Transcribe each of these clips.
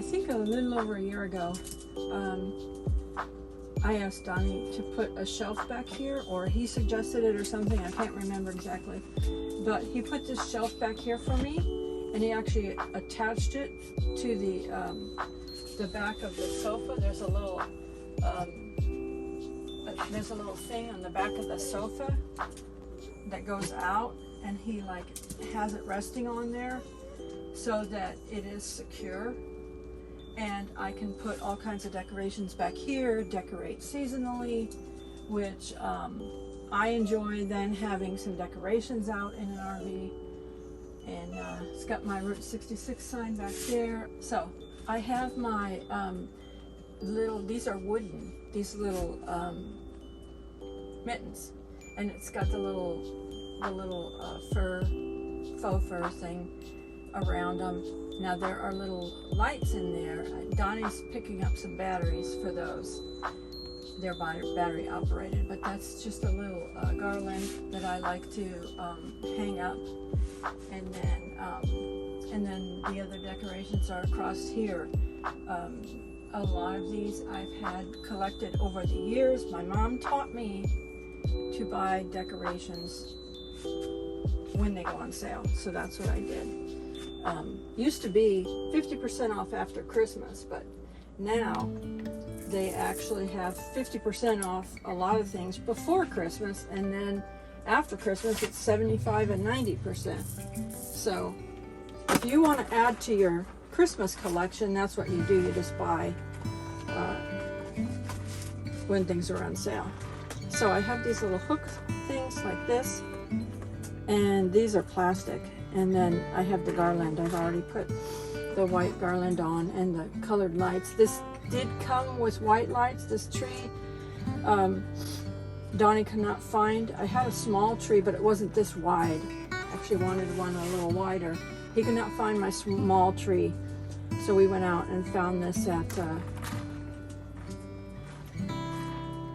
think a little over a year ago, I asked Donny to put a shelf back here, or he suggested it or something. I can't remember exactly. But he put this shelf back here for me, and he actually attached it to the back of the sofa. There's a little thing on the back of the sofa that goes out, and he like has it resting on there so that it is secure. And I can put all kinds of decorations back here, decorate seasonally, which I enjoy then having some decorations out in an RV. And it's got my Route 66 sign back there. So I have my these are wooden, these little mittens. And it's got the little faux fur thing around them. Now there are little lights in there. Donny's picking up some batteries for those. They're battery operated, but that's just a little garland that I like to hang up. And then the other decorations are across here. A lot of these I've had collected over the years. My mom taught me to buy decorations when they go on sale, so that's what I did. Used to be 50% off after Christmas, but now they actually have 50% off a lot of things before Christmas, and then after Christmas it's 75 and 90%. So if you want to add to your Christmas collection, that's what you do. You just buy when things are on sale. So I have these little hook things like this, and these are plastic. And then I have the garland. I've already put the white garland on and the colored lights. This did come with white lights, this tree. Donny could not find. I had a small tree, but it wasn't this wide. I actually wanted one a little wider. He could not find my small tree. So we went out and found this at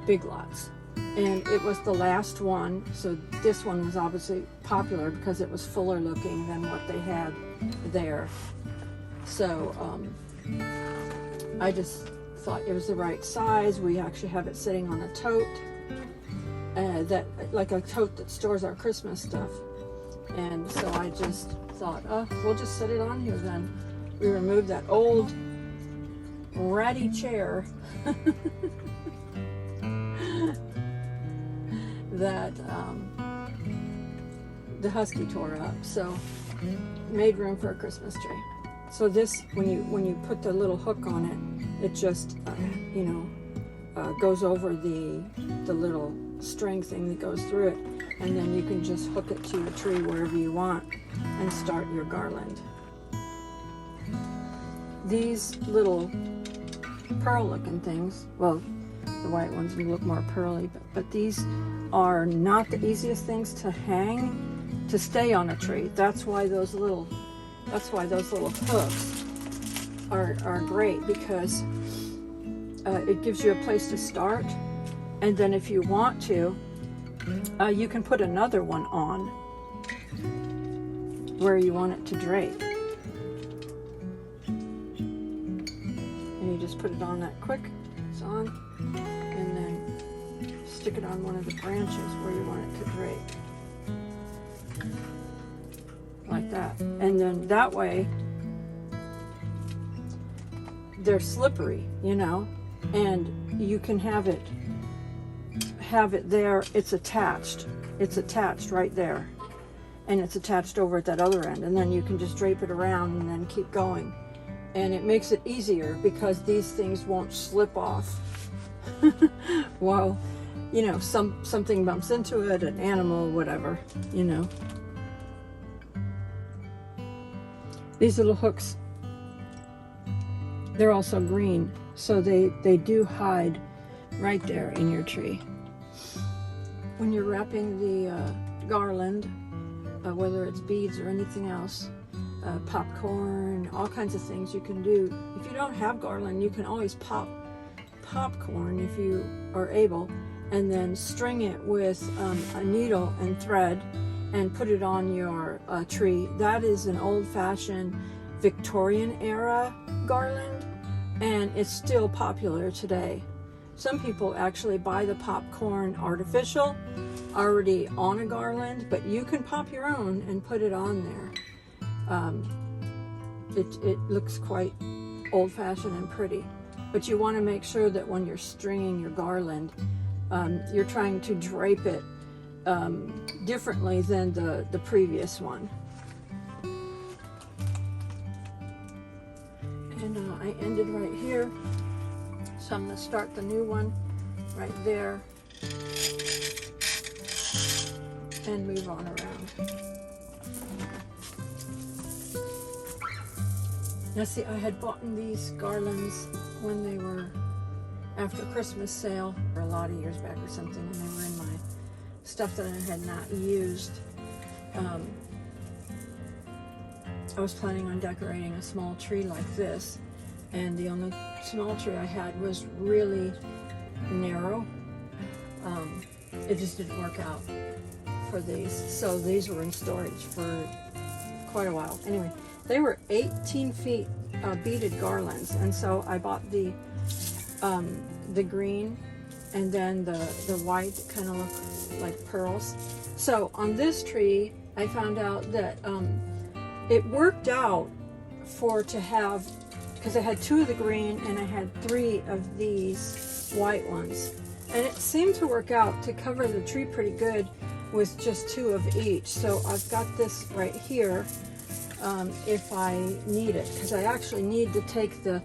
Big Lots. And it was the last one, so this one was obviously popular because it was fuller looking than what they had there. So I just thought it was the right size. We actually have it sitting on a tote, like a tote that stores our Christmas stuff. And so I just thought, oh, we'll just set it on here then. We removed that old ratty chair that the Husky tore up, so made room for a Christmas tree. So this, when you put the little hook on it, it just goes over the little string thing that goes through it, and then you can just hook it to your tree wherever you want and start your garland. These little pearl looking things, well, the white ones look more pearly, but these are not the easiest things to hang, to stay on a tree. That's why those little hooks are great, because it gives you a place to start, and then if you want to, you can put another one on where you want it to drape. And you just put it on that quick, it's on, and then stick it on one of the branches where you want it to drape. Like that. And then that way, they're slippery, and you can have it there. It's attached right there, and it's attached over at that other end, and then you can just drape it around and then keep going, and it makes it easier because these things won't slip off while something bumps into it, an animal, whatever. These little hooks, they're also green, so they do hide right there in your tree. When you're wrapping the garland, whether it's beads or anything else, popcorn, all kinds of things you can do. If you don't have garland, you can always pop popcorn if you are able, and then string it with a needle and thread and put it on your tree. That is an old-fashioned Victorian era garland, and it's still popular today. Some people actually buy the popcorn artificial, already on a garland, but you can pop your own and put it on there. It looks quite old-fashioned and pretty, but you want to make sure that when you're stringing your garland, you're trying to drape it differently than the previous one. And I ended right here, so I'm going to start the new one right there and move on around. Now see, I had bought these garlands when they were after Christmas sale, or a lot of years back or something, and they were in my stuff that I had not used. I was planning on decorating a small tree like this, and the only small tree I had was really narrow. It just didn't work out for these, so these were in storage for quite a while. Anyway, they were 18 feet beaded garlands, and so I bought the green and then the white that kind of look like pearls. So on this tree, I found out that it worked out to have, because I had 2 of the green and I had 3 of these white ones, and it seemed to work out to cover the tree pretty good with just 2 of each. So I've got this right here if I need it, because I actually need to take the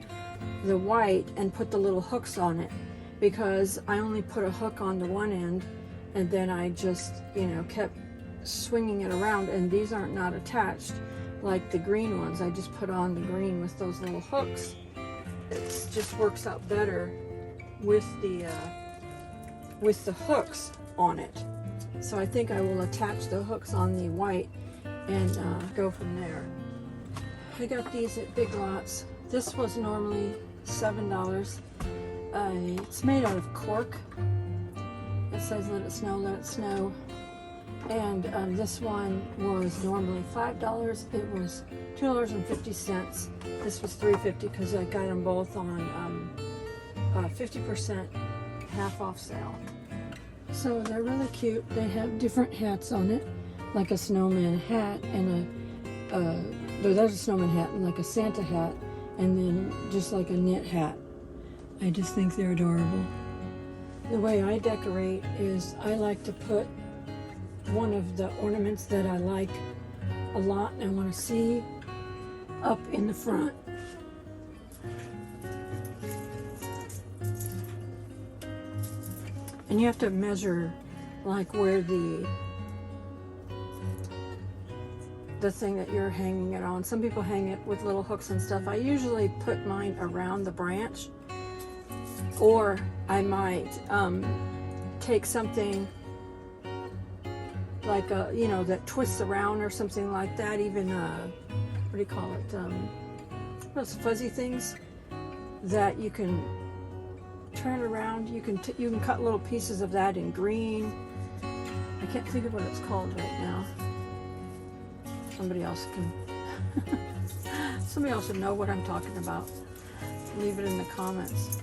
white and put the little hooks on it, because I only put a hook on the one end and then I just, you know, kept swinging it around, and these aren't not attached like the green ones. I just put on the green with those little hooks. It just works out better with the hooks on it. So I think I will attach the hooks on the white and go from there. I got these at Big Lots. This was normally $7. It's made out of cork. It says let it snow, let it snow. And this one was normally $5. It was $2.50. This was $3.50 because I got them both on 50% half off sale. So they're really cute. They have different hats on it, like a snowman hat and there's a snowman hat and like a Santa hat, and then just like a knit hat. I just think they're adorable. The way I decorate is I like to put one of the ornaments that I like a lot and I want to see up in the front. And you have to measure like where the thing that you're hanging it on. Some people hang it with little hooks and stuff. I usually put mine around the branch, or I might take something like a, you know, that twists around or something like that. Even what do you call it? Those fuzzy things that you can turn around. You can cut little pieces of that in green. I can't think of what it's called right now. Somebody else would know what I'm talking about. Leave it in the comments.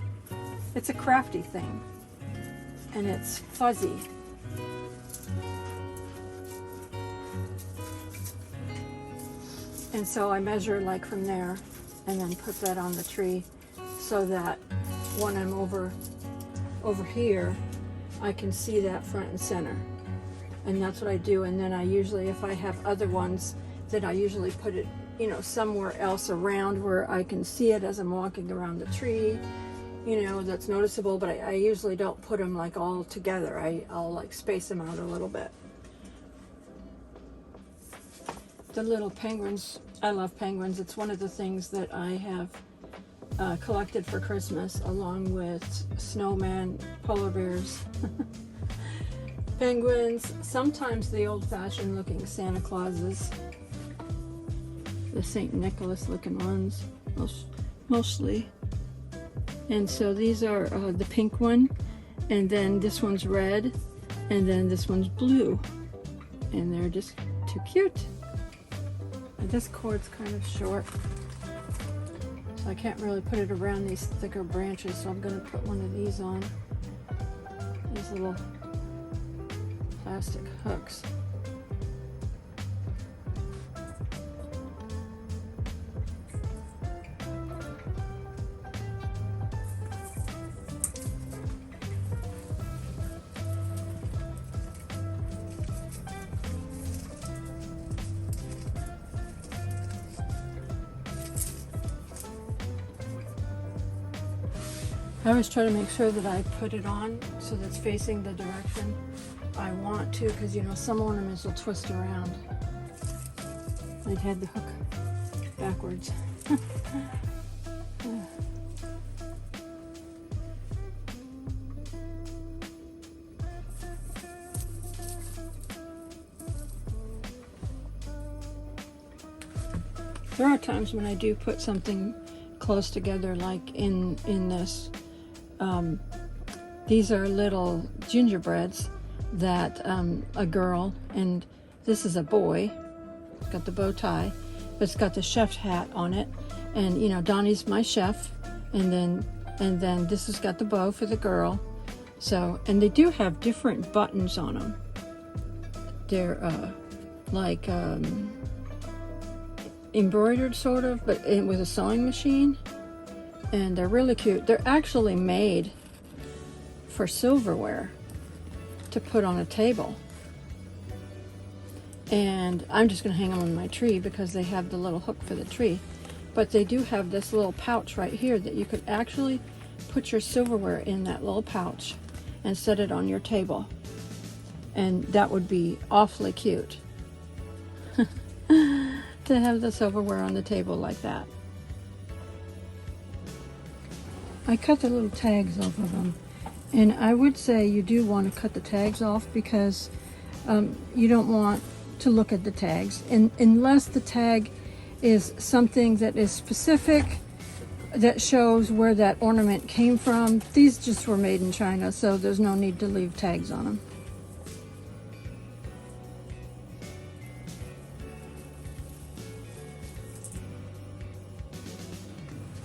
It's a crafty thing, and it's fuzzy. And so I measure like from there and then put that on the tree so that when I'm over here, I can see that front and center. And that's what I do. And then I usually, if I have other ones, then I usually put it, you know, somewhere else around where I can see it as I'm walking around the tree, you know, that's noticeable. But I usually don't put them like all together. I'll like space them out a little bit. The little penguins, I love penguins. It's one of the things that I have collected for Christmas, along with snowman, polar bears, penguins, sometimes the old-fashioned looking Santa Clauses, the St. Nicholas looking ones, mostly. And so these are the pink one, and then this one's red, and then this one's blue, and they're just too cute. And this cord's kind of short. So I can't really put it around these thicker branches, so I'm going to put one of these on. These little plastic hooks. I always try to make sure that I put it on so that it's facing the direction I want to, because you know some ornaments will twist around. I'd had the hook backwards. There are times when I do put something close together, like in this. These are little gingerbreads that a girl, and this is a boy. It's got the bow tie, but it's got the chef hat on it. And you know, Donny's my chef, and then this has got the bow for the girl. So, and they do have different buttons on them. They're like embroidered sort of, but with a sewing machine. And they're really cute. They're actually made for silverware to put on a table. And I'm just going to hang them on my tree because they have the little hook for the tree. But they do have this little pouch right here that you could actually put your silverware in that little pouch and set it on your table. And that would be awfully cute to have the silverware on the table like that. I cut the little tags off of them, and I would say you do want to cut the tags off because you don't want to look at the tags, and unless the tag is something that is specific, that shows where that ornament came from. These just were made in China, so there's no need to leave tags on them.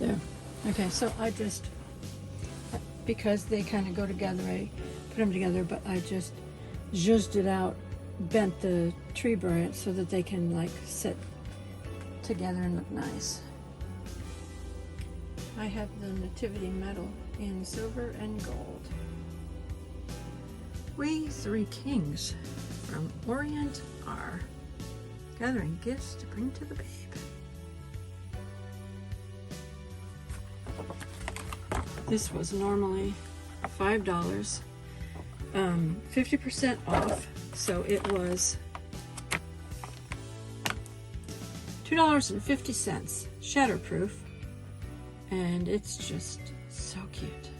There. Okay, so I just, because they kind of go together, I put them together, but I just zhuzhed it out, bent the tree branch so that they can like sit together and look nice. I have the nativity medal in silver and gold. We three kings from Orient are gathering gifts to bring to the babe. This was normally $5, 50% off, so it was $2.50, shatterproof, and it's just so cute.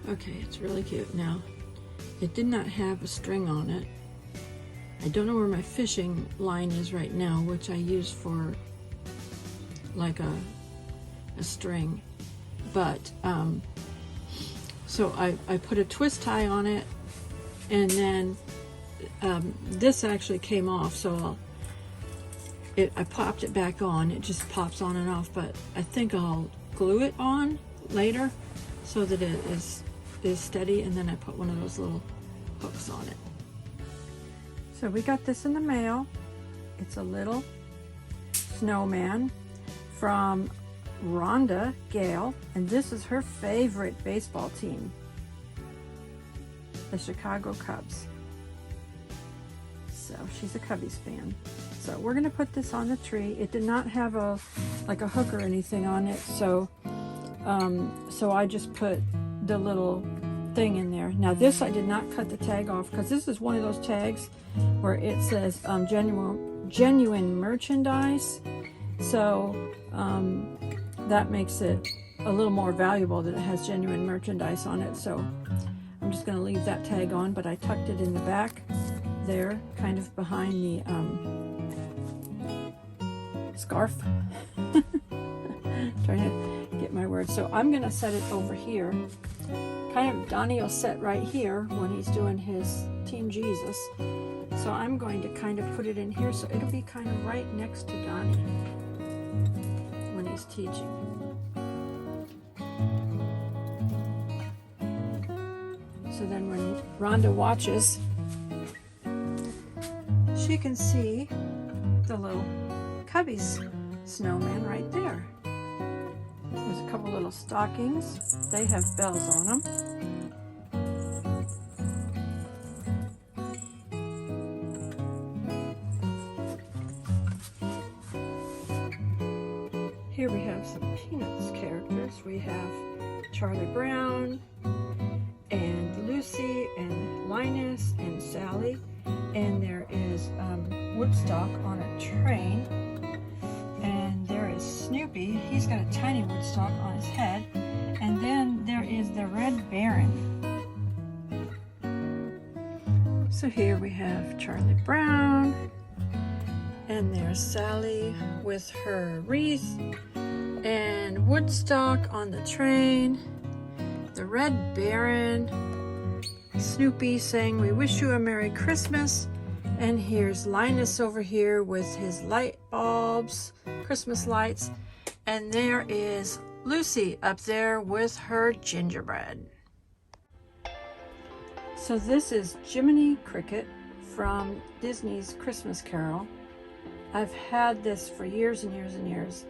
Okay, it's really cute. Now, it did not have a string on it. I don't know where my fishing line is right now, which I use for like a string, but so I put a twist tie on it, and then this actually came off, so I popped it back on. It just pops on and off, but I think I'll glue it on later so that it is steady, and then I put one of those little hooks on it. So we got this in the mail. It's a little snowman from Rhonda Gale, and this is her favorite baseball team, the Chicago Cubs. So she's a Cubbies fan. So we're going to put this on the tree. It did not have a hook or anything on it, so I just put the little thing in there. Now this, I did not cut the tag off because this is one of those tags where it says genuine merchandise. So that makes it a little more valuable that it has genuine merchandise on it. So I'm just going to leave that tag on, but I tucked it in the back there, kind of behind the scarf. Trying to get my words. So I'm going to set it over here. Kind of, Donny will sit right here when he's doing his Team Jesus. So I'm going to kind of put it in here so it'll be kind of right next to Donny. Donny's teaching. So then when Rhonda watches, she can see the little Cubby's snowman right there. There's a couple little stockings. They have bells on them. Here we have some Peanuts characters. We have Charlie Brown and Lucy and Linus and Sally. And there is Woodstock on a train. And there is Snoopy. He's got a tiny Woodstock on his head. And then there is the Red Baron. So here we have Charlie Brown. And there's Sally with her wreath. And Woodstock on the train. The Red Baron. Snoopy saying, "We wish you a Merry Christmas." And here's Linus over here with his light bulbs, Christmas lights. And there is Lucy up there with her gingerbread. So this is Jiminy Cricket from Disney's Christmas Carol. I've had this for years and years and years.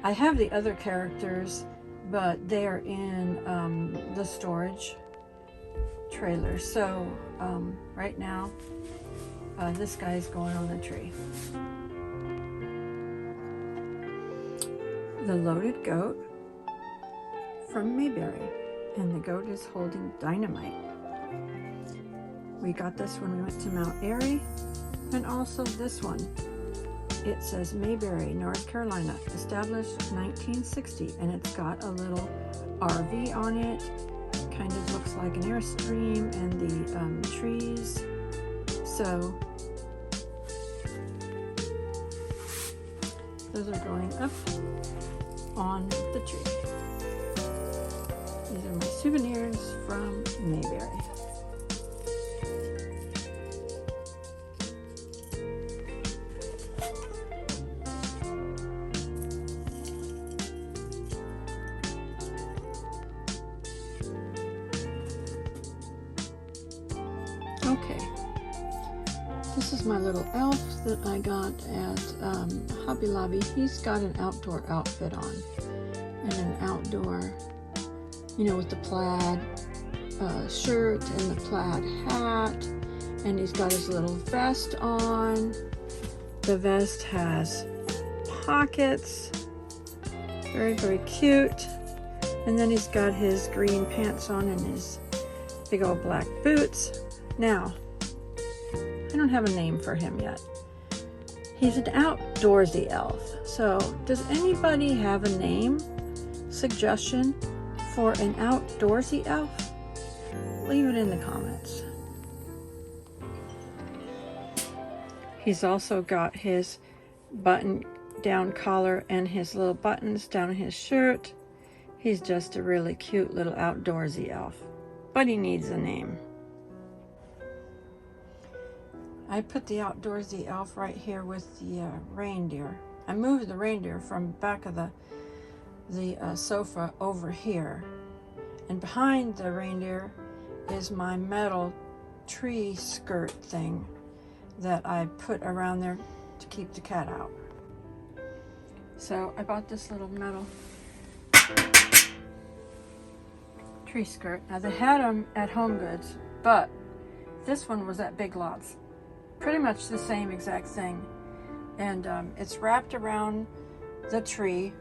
I have the other characters, but they are in the storage trailer. So right now, this guy's going on the tree. The Loaded Goat from Mayberry, and the goat is holding dynamite. We got this when we went to Mount Airy, and also this one. It says Mayberry, North Carolina, established 1960, and it's got a little RV on it. Kind of looks like an Airstream and the trees. So those are going up on the tree. These are my souvenirs from Mayberry. Okay, this is my little elf that I got at Hobby Lobby. He's got an outdoor outfit on and an outdoor, you know, with the plaid shirt and the plaid hat, and he's got his little vest on. The vest has pockets, very, very cute. And then he's got his green pants on and his big old black boots. Now, I don't have a name for him yet. He's an outdoorsy elf. So, does anybody have a name suggestion for an outdoorsy elf? Leave it in the comments. He's also got his button down collar and his little buttons down his shirt. He's just a really cute little outdoorsy elf, but he needs a name. I put the outdoorsy elf right here with the reindeer. I moved the reindeer from back of the sofa over here. And behind the reindeer is my metal tree skirt thing that I put around there to keep the cat out. So I bought this little metal tree skirt. Now they had them at Home Goods, but this one was at Big Lots. Pretty much the same exact thing, and it's wrapped around the tree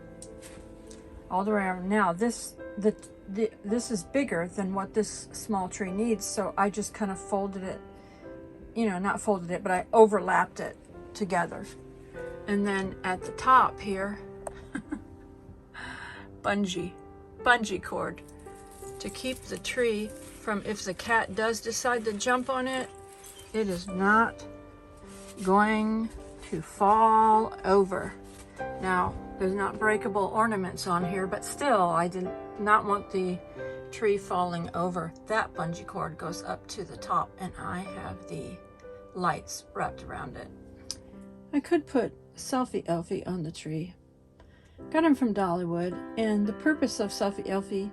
all the way around. Now this is bigger than what this small tree needs, so I just kind of folded it, you know, not folded it, but I overlapped it together. And then at the top here, bungee cord to keep the tree from, if the cat does decide to jump on it, it is not going to fall over. Now, there's not breakable ornaments on here, but still, I did not want the tree falling over. That bungee cord goes up to the top, and I have the lights wrapped around it. I could put Selfie Elfie on the tree, Got them from Dollywood, and the purpose of Selfie Elfie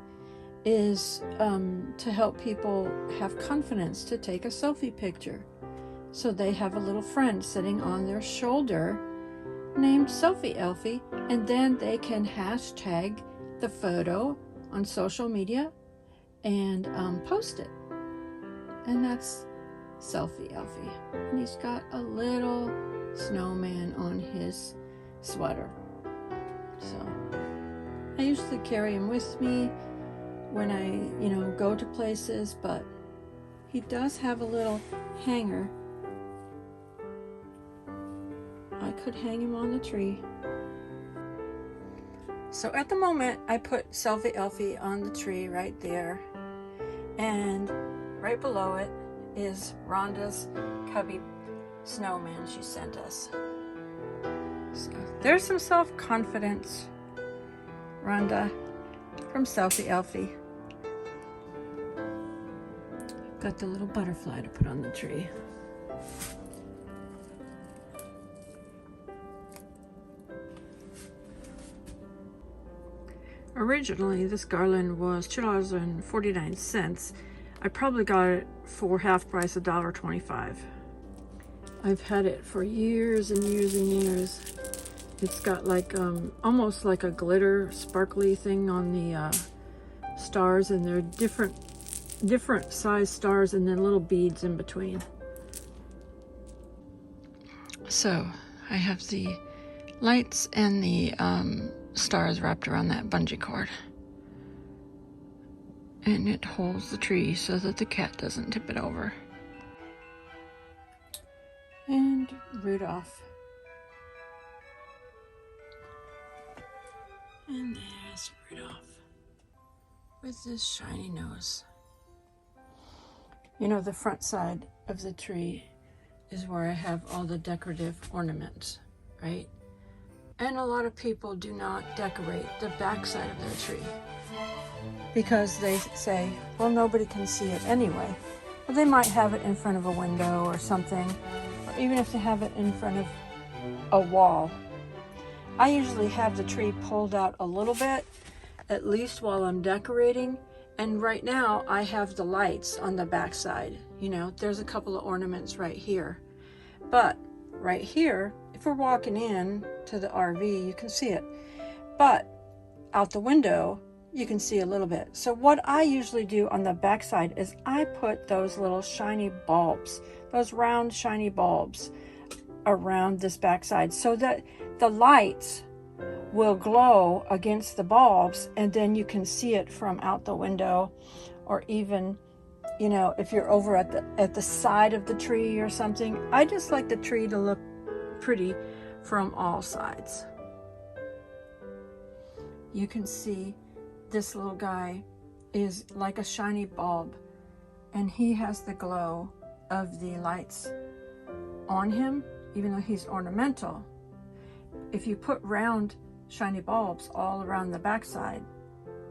is to help people have confidence to take a selfie picture. So they have a little friend sitting on their shoulder named Selfie Elfie, and then they can hashtag the photo on social media and post it. And that's Selfie Elfie. And he's got a little snowman on his sweater. So I usually carry him with me when I, go to places, but he does have a little hanger. I could hang him on the tree. So at the moment, I put Selfie Elfie on the tree right there. And right below it is Rhonda's cubby snowman she sent us. So there's some self-confidence, Rhonda, from Selfie Elfie. Got the little butterfly to put on the tree. Originally, this garland was $2.49. I probably got it for half price, $1.25. I've had it for years and years and years. It's got like almost like a glitter sparkly thing on the stars, and they're different size stars and then little beads in between. So I have the lights and the stars wrapped around that bungee cord, and it holds the tree so that the cat doesn't tip it over. And Rudolph. And there's Rudolph with this shiny nose. The front side of the tree is where I have all the decorative ornaments, right? And a lot of people do not decorate the back side of their tree because they say, well, nobody can see it anyway. But they might have it in front of a window or something, or even if they have it in front of a wall. I usually have the tree pulled out a little bit, at least while I'm decorating. And right now I have the lights on the back side. There's a couple of ornaments right here. But right here, if we're walking in to the RV, you can see it. But out the window, you can see a little bit. So what I usually do on the back side is I put those little shiny bulbs, those round shiny bulbs around this back side so that the lights will glow against the bulbs, and then you can see it from out the window, or even if you're over at the side of the tree or something. I just like the tree to look pretty from all sides. You can see this little guy is like a shiny bulb, and he has the glow of the lights on him, even though he's ornamental. If you put round shiny bulbs all around the backside,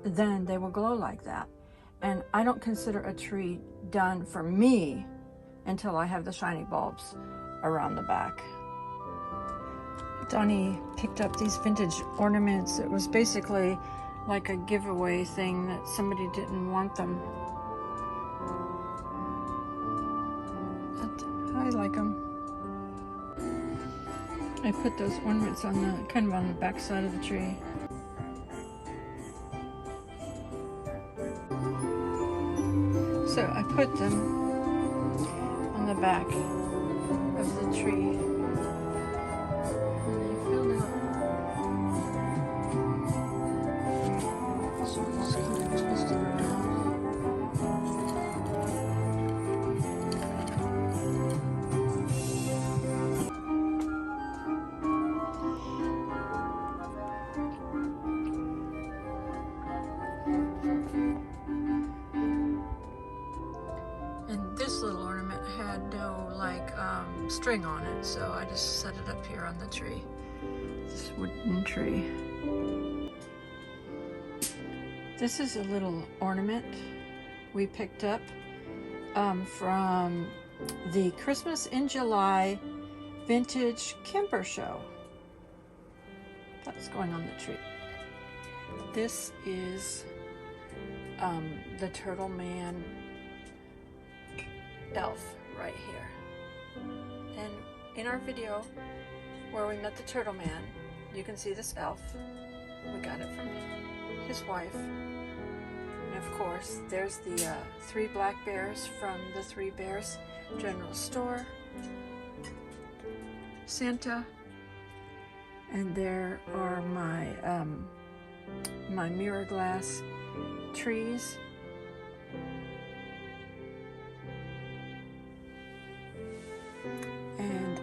then they will glow like that. And I don't consider a tree done for me until I have the shiny bulbs around the back. Donny picked up these vintage ornaments. It was basically like a giveaway thing that somebody didn't want them. But I like them. I put those ornaments on the back side of the tree. So I put them on the back of the tree. And they filled up. So just kind of twist it around. This little ornament had no string on it, so I just set it up here on the tree, this wooden tree. This is a little ornament we picked up from the Christmas in July vintage camper show. That's going on the tree. This is the Turtle Man elf right here. And in our video where we met the Turtle Man, you can see this elf. We got it from his wife. And of course, there's the 3 black bears from the 3 Bears General Store. Santa. And there are my my mirror glass trees. And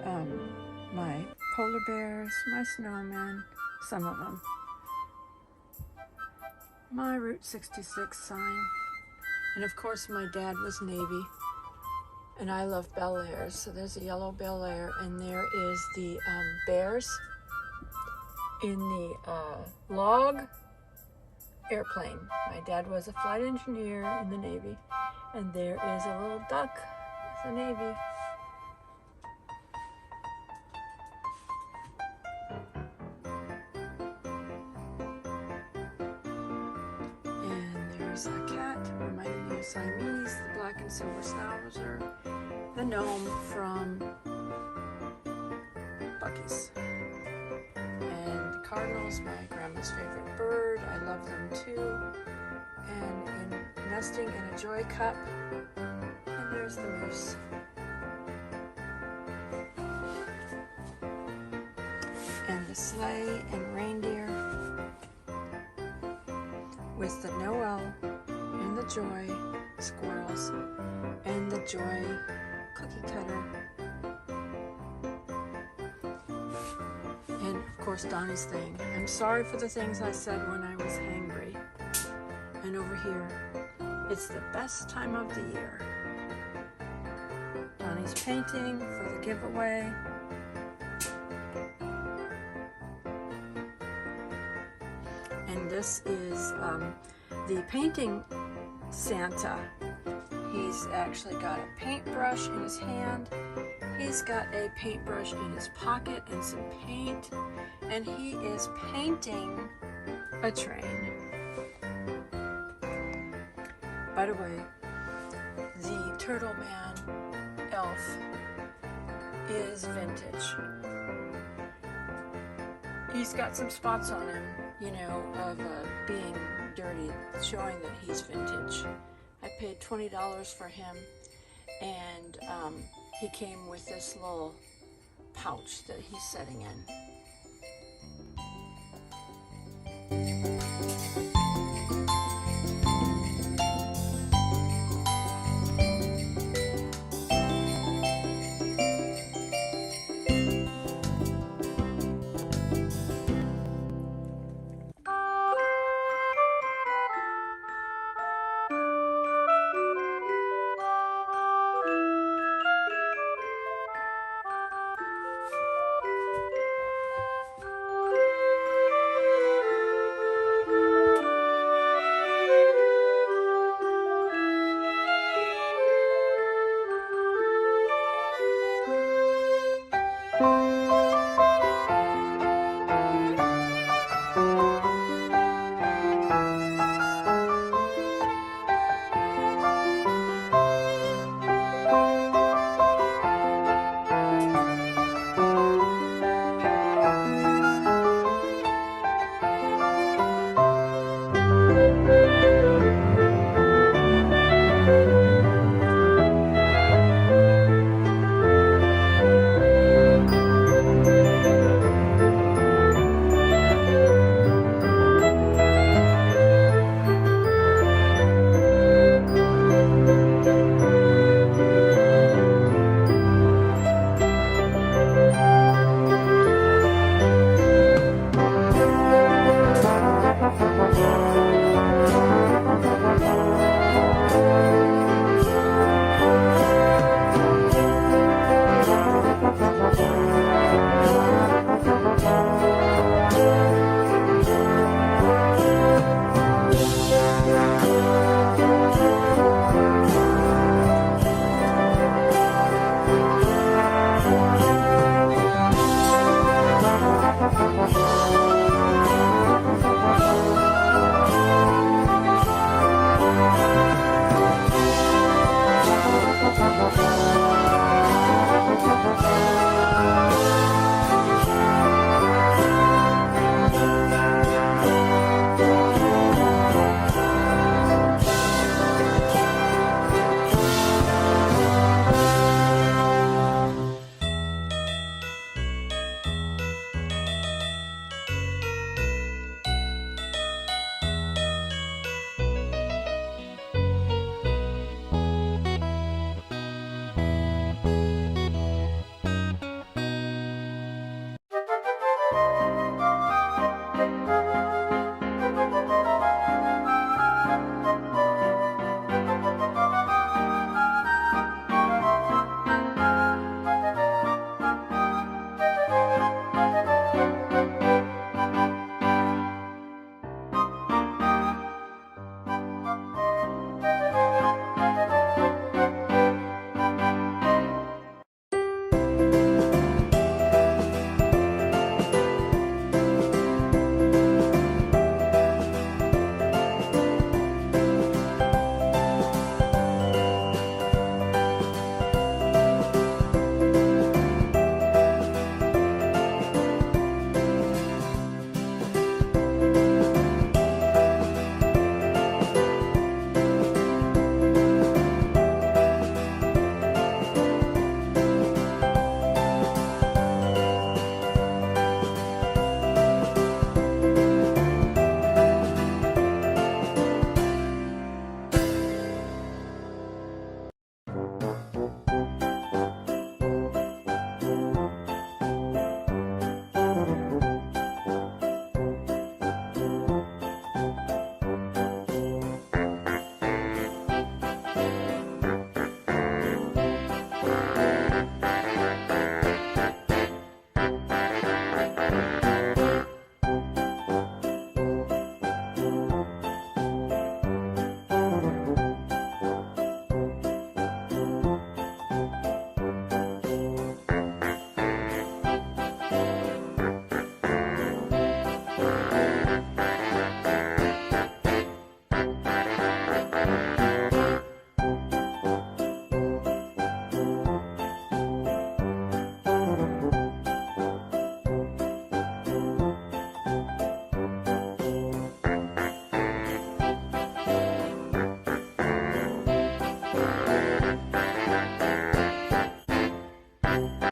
my polar bears, my snowmen, some of them. My Route 66 sign. And of course my dad was Navy. And I love Bel Airs. So there's a yellow Bel Air, and there is the bears in the log airplane. My dad was a flight engineer in the Navy, and there is a little duck. It's the Navy. And there's a cat reminding me of Siamese, the black and silver Schnauzer, the gnome from Bucky's. Cardinals, my grandma's favorite bird. I love them too. And nesting in a joy cup. And there's the moose. And the sleigh and reindeer with the Noel and the Joy squirrels and the Joy cookie cutter. And of course Donny's thing. I'm sorry for the things I said when I was hangry. And over here, it's the best time of the year. Donny's painting for the giveaway. And this is the painting Santa. He's actually got a paintbrush in his hand. He's got a paintbrush in his pocket and some paint, and he is painting a train. By the way, the Turtle Man elf is vintage. He's got some spots on him, you know, of being dirty, showing that he's vintage. I paid $20 for him, and he came with this little pouch that he's setting in.